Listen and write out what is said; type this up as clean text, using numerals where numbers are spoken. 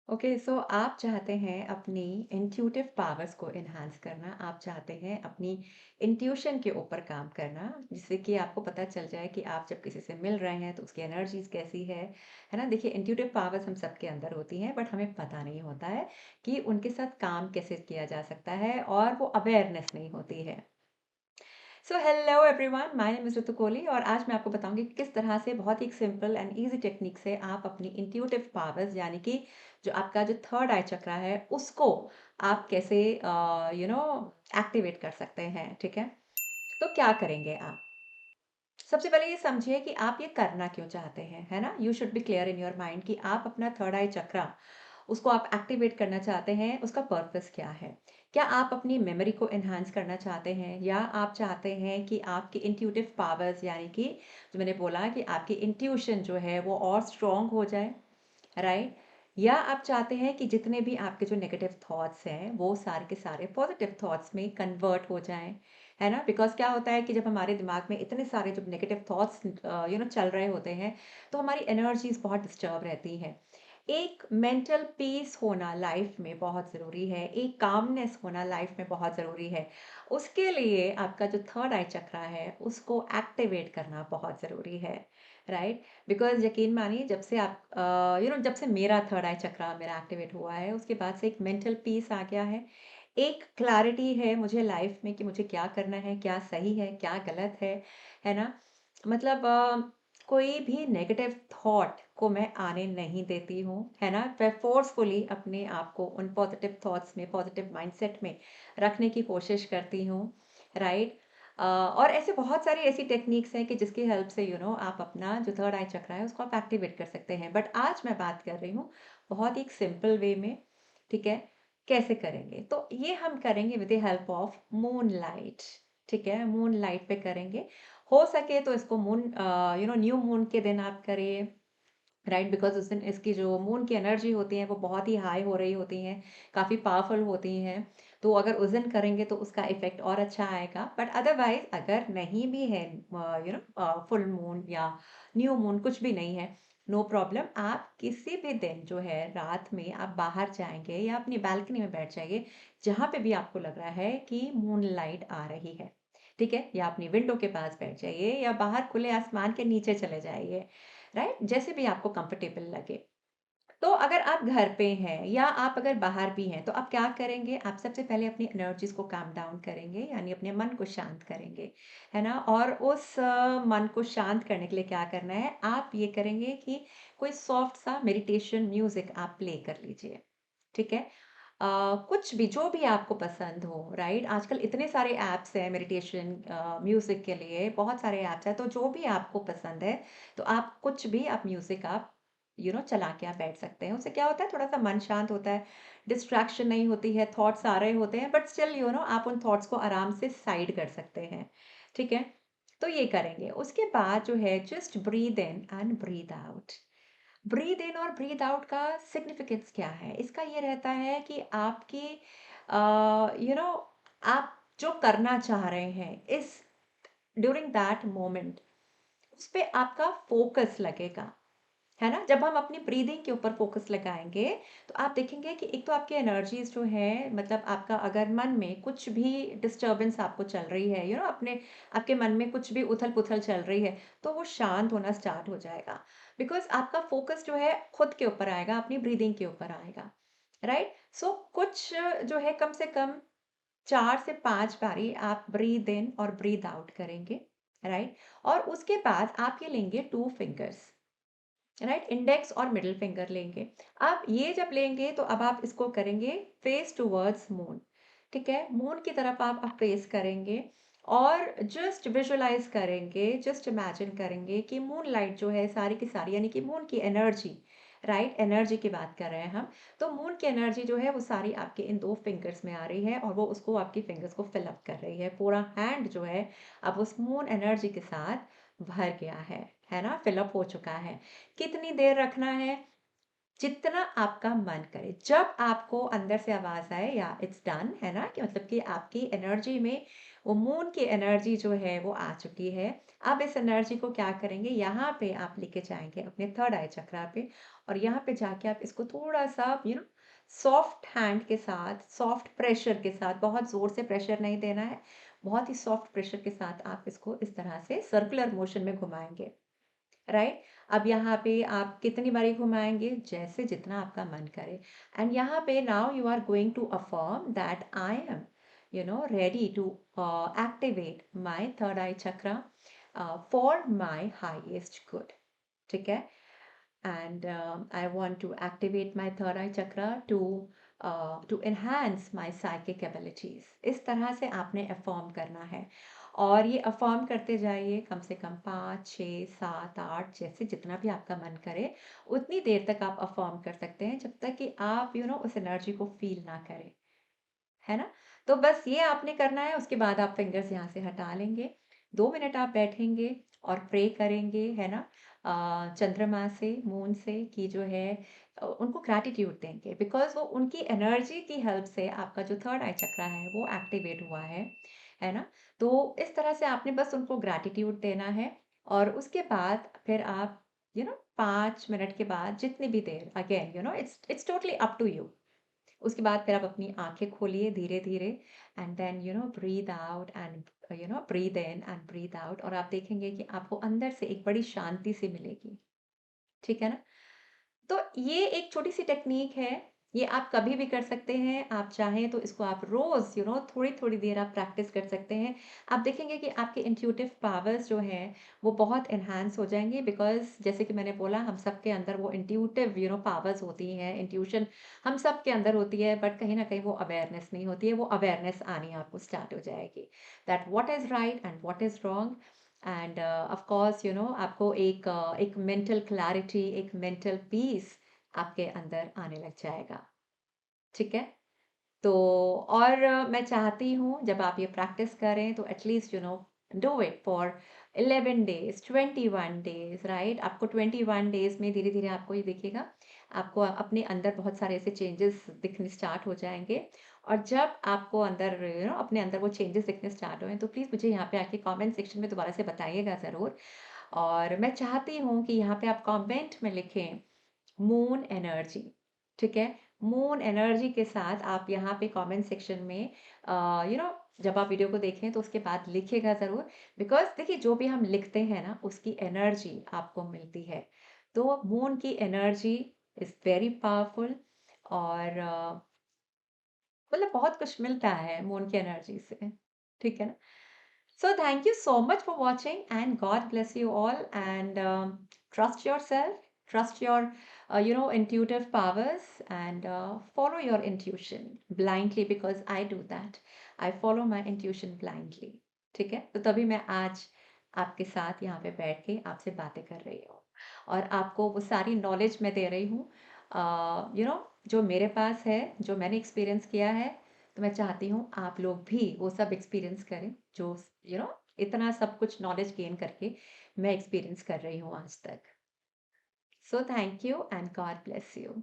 Okay, सो आप चाहते हैं अपनी इंट्यूटिव पावर्स को एनहांस करना। आप चाहते हैं अपनी इंट्यूशन के ऊपर काम करना, जिससे कि आपको पता चल जाए कि आप जब किसी से मिल रहे हैं तो उसकी एनर्जीज कैसी है ना। देखिए, इंट्यूटिव पावर्स हम सबके अंदर होती हैं, बट हमें पता नहीं होता है कि उनके साथ काम कैसे किया जा सकता है, और वो अवेयरनेस नहीं होती है। So hello everyone, my name is Ritu Kohli, और आज मैं आपको बताऊंगी कि किस तरह से बहुत ही सिंपल एंड इजी टेक्निक से आप अपनी इंट्यूटिव पावर्स, यानी कि जो आपका जो थर्ड आई चक्रा है, उसको आप कैसे एक्टिवेट कर सकते हैं। ठीक है, तो क्या करेंगे आप? सबसे पहले ये समझिए कि आप ये करना क्यों चाहते हैं, है ना। You should be clear in your mind कि आप अपना थर्ड आई चक्रा, उसको आप एक्टिवेट करना चाहते हैं, उसका पर्पस क्या है। क्या आप अपनी मेमोरी को एनहांस करना चाहते हैं, या आप चाहते हैं कि आपकी इंट्यूटिव पावर्स, यानी कि जो मैंने बोला कि आपकी इंट्यूशन जो है वो और स्ट्रॉन्ग हो जाए, राइट। या आप चाहते हैं कि जितने भी आपके जो नेगेटिव थॉट्स हैं वो सारे के सारे पॉजिटिव थॉट्स में कन्वर्ट हो जाएं, है ना। बिकॉज क्या होता है कि जब हमारे दिमाग में इतने सारे जब नेगेटिव थॉट्स चल रहे होते हैं, तो हमारी एनर्जीज बहुत डिस्टर्ब रहती हैं। एक मेंटल पीस होना लाइफ में बहुत ज़रूरी है, एक कामनेस होना लाइफ में बहुत ज़रूरी है। उसके लिए आपका जो थर्ड आई चक्रा है उसको एक्टिवेट करना बहुत ज़रूरी है, राइट। बिकॉज़ यकीन मानिए, जब से आप जब से मेरा थर्ड आई चक्रा मेरा एक्टिवेट हुआ है, उसके बाद से एक मेंटल पीस आ गया है। एक क्लैरिटी है मुझे लाइफ में कि मुझे क्या करना है, क्या सही है, क्या गलत है ना? मतलब कोई भी नेगेटिव थॉट को मैं आने नहीं देती हूँ, है ना? मैं फ़ोर्सफुली अपने आप को उन पॉज़िटिव थॉट्स में, पॉज़िटिव माइंडसेट में रखने की कोशिश करती हूँ, राइट? और ऐसे बहुत सारी ऐसी टेक्निक्स हैं कि जिसकी हेल्प से आप अपना जो थर्ड आई चक्र है उसको आप एक्टिवेट कर सकते हैं। बट आज मैं बात कर रही हूँ बहुत ही एक सिंपल वे में, ठीक है? कैसे करेंगे? तो ये हम करेंगे with the help of moon light, ठीक है? मून लाइट पे करेंगे। हो सके तो इसको न्यू मून के दिन आप करिए, राइट। बिकॉज उस दिन इसकी जो मून की एनर्जी होती है वो बहुत ही हाई हो रही होती हैं, काफ़ी पावरफुल होती हैं। तो अगर उस दिन करेंगे तो उसका इफेक्ट और अच्छा आएगा। बट अदरवाइज अगर नहीं भी है, फुल मून या न्यू मून, कुछ भी नहीं है, नो प्रॉब्लम। आप किसी भी दिन जो है रात में आप बाहर जाएंगे या अपनी बालकनी में बैठ जाइए, जहाँ पे भी आपको लग रहा है कि मून लाइट आ रही है, ठीक है। या अपनी विंडो के पास बैठ जाइए, या बाहर खुले आसमान के नीचे चले जाइए, राइट, जैसे भी आपको कंफर्टेबल लगे। तो अगर आप घर पे हैं या आप अगर बाहर भी हैं, तो आप क्या करेंगे? आप सबसे पहले अपनी एनर्जीज को काम डाउन करेंगे, यानी अपने मन को शांत करेंगे, है ना। और उस मन को शांत करने के लिए क्या करना है, आप ये करेंगे कि कोई सॉफ्ट सा मेडिटेशन म्यूजिक आप प्ले कर लीजिए, ठीक है। कुछ भी, जो भी आपको पसंद हो, राइट। आजकल इतने सारे ऐप्स हैं मेडिटेशन म्यूजिक के लिए, बहुत सारे ऐप्स हैं, तो जो भी आपको पसंद है, तो आप कुछ भी आप म्यूजिक आप चला के आप बैठ सकते हैं। उससे क्या होता है, थोड़ा सा मन शांत होता है, डिस्ट्रैक्शन नहीं होती है, थॉट्स आ रहे होते हैं, बट स्टिल आप उन थॉट्स को आराम से साइड कर सकते हैं, ठीक है। तो ये करेंगे। उसके बाद जो है, just breathe in and breathe out. Breathe in और ब्रीद आउट का सिग्निफिकेंस क्या है? इसका ये रहता है कि आपकी आप जो करना चाह रहे हैं इस ड्यूरिंग दैट मोमेंट, उस पे आपका फोकस लगेगा, है ना। जब हम अपनी ब्रीदिंग के ऊपर फोकस लगाएंगे, तो आप देखेंगे कि एक तो आपकी एनर्जीज जो है, मतलब आपका अगर मन में कुछ भी डिस्टरबेंस आपको चल रही है, अपने आपके मन में कुछ भी उथल पुथल चल रही है, तो वो शांत होना स्टार्ट हो जाएगा। बिकॉज आपका फोकस जो है खुद के ऊपर आएगा, अपनी ब्रीदिंग के ऊपर आएगा, राइट। सो कुछ जो है, कम से कम 4 से 5 बारी आप ब्रीद इन और ब्रीद आउट करेंगे, राइट। और उसके बाद आप ये लेंगे 2 फिंगर्स, राइट, इंडेक्स और मिडिल फिंगर लेंगे। आप ये जब लेंगे तो अब आप इसको करेंगे फेस टुवर्ड्स मून, ठीक है। मून की तरफ आप फेस करेंगे, और जस्ट विजुलाइज करेंगे, जस्ट इमेजिन करेंगे कि मून लाइट जो है सारी की सारी, यानी कि मून की एनर्जी, राइट, एनर्जी की बात कर रहे हैं हम। तो मून की एनर्जी जो है वो सारी आपके इन 2 फिंगर्स में आ रही है, और वो उसको आपकी फिंगर्स को फिल अप कर रही है। पूरा हैंड जो है अब उस मून एनर्जी के साथ भर गया है ना, फिलअप हो चुका है। कितनी देर रखना है? जितना आपका मन करे। जब आपको अंदर से आवाज आए या इट्स डन, है ना, कि मतलब कि आपकी एनर्जी में वो मून की एनर्जी जो है वो आ चुकी है। अब इस एनर्जी को क्या करेंगे, यहाँ पे आप लेके जाएँगे अपने थर्ड आई चक्रा पे और यहाँ पे जाके आप इसको थोड़ा-सा सॉफ्ट हैंड के साथ, सॉफ्ट प्रेशर के साथ, बहुत ज़ोर से प्रेशर नहीं देना है, बहुत ही सॉफ्ट प्रेशर के साथ आप इसको इस तरह से सर्कुलर मोशन में घुमाएँगे, राइट? अब यहाँ पे आप कितनी बारी घुमाएँगे? जैसे जितना आपका मन करे एंड यहाँ पे now you are going to affirm that I am ready to activate my third eye chakra for my highest good. ठीक है? And I want to activate my third eye chakra to enhance my psychic abilities. इस तरह से आपने affirm करना है और ये अफर्म करते जाइए कम से कम 5, 6, 7, 8 जैसे जितना भी आपका मन करे उतनी देर तक आप अफर्म कर सकते हैं जब तक कि आप उस एनर्जी को फील ना करें, है ना? तो बस ये आपने करना है, उसके बाद आप फिंगर्स यहाँ से हटा लेंगे। 2 मिनट आप बैठेंगे और प्रे करेंगे, है ना? चंद्रमा से, मून से कि जो है उनको ग्रैटिट्यूड देंगे बिकॉज़ वो उनकी एनर्जी की हेल्प से आपका जो थर्ड आई चक्रा है, वो एक्टिवेट हुआ है ना? तो इस तरह से आपने बस उनको ग्रैटिट्यूड देना है और उसके बाद फिर आप 5 मिनट के बाद जितनी भी देर again it's totally up to you. उसके बाद फिर आप अपनी आँखें खोलिए धीरे-धीरे and then breathe out and breathe in and breathe out और आप देखेंगे कि आपको अंदर से एक बड़ी शांति सी मिलेगी। ठीक है ना? तो ये एक छोटी-सी टेक्नीक है, ये आप कभी भी कर सकते हैं, आप चाहें तो इसको आप रोज़ थोड़ी-थोड़ी देर आप प्रैक्टिस कर सकते हैं। आप देखेंगे कि आपके इंट्यूटिव पावर्स जो हैं, वो बहुत एनहांस हो जाएँगे बिकॉज़ जैसे कि मैंने बोला हम सबके अंदर वो इंट्यूटिव पावर्स होती हैं, इंट्यूशन हम सबके अंदर होती है बट कहीं न कहीं वो अवेयरनेस नहीं होती है, वो अवेयरनेस आनी आपको स्टार्ट हो जाएगी। That what is right and what is wrong end of course आपको एक मेंटल क्लैरिटी, एक मेंटल पीस आपके अंदर आने लग जाएगा, ठीक है? तो और मैं चाहती हूँ जब आप ये प्रैक्टिस करें तो at least do it for 11 days, 21 days, right? आपको 21 डेज़ में धीरे-धीरे आपको ये देखिएगा, आपको अपने अंदर बहुत सारे ऐसे चेंजेस दिखने स्टार्ट हो जाएँगे और जब आपको अंदर अपने अंदर वो चेंजेस दिखने स्टार्ट हुए, तो प्लीज़ मुझे यहाँ पे आके कमेंट सेक्शन में दोबारा से बताइएगा ज़रूर। और मैं चाहती हूँ कि यहाँ पे आप कमेंट में लिखें मून एनर्जी, ठीक है? मून एनर्जी के साथ आप यहाँ पे कमेंट सेक्शन में जब आप वीडियो को देखें तो उसके बाद लिखिएगा ज़रूर बिकॉज़ देखिए जो भी हम लिखते हैं ना उसकी एनर्जी आपको मिलती है। तो मून की एनर्जी इज़ वेरी पावरफुल और मतलब बहुत कुछ मिलता है मून की एनर्जी से, ठीक है ना? So thank you so much for watching and God bless you all and trust yourself, trust your intuitive powers and follow your intuition blindly because I do that. I follow my intuition blindly. ठीक है? तो तभी मैं आज आपके साथ यहाँ पे बैठ के आपसे बातें कर रही हूँ और आपको वो सारी नॉलेज मैं दे रही हूँ जो मेरे पास है, जो मैंने एक्सपीरियंस किया है तो मैं चाहती हूँ आप लोग भी वो सब एक्सपीरियंस करें जो इतना सब कुछ नॉलेज गेन करके मैं एक्सपीरियंस कर रही हूँ आज तक। So thank you and God bless you.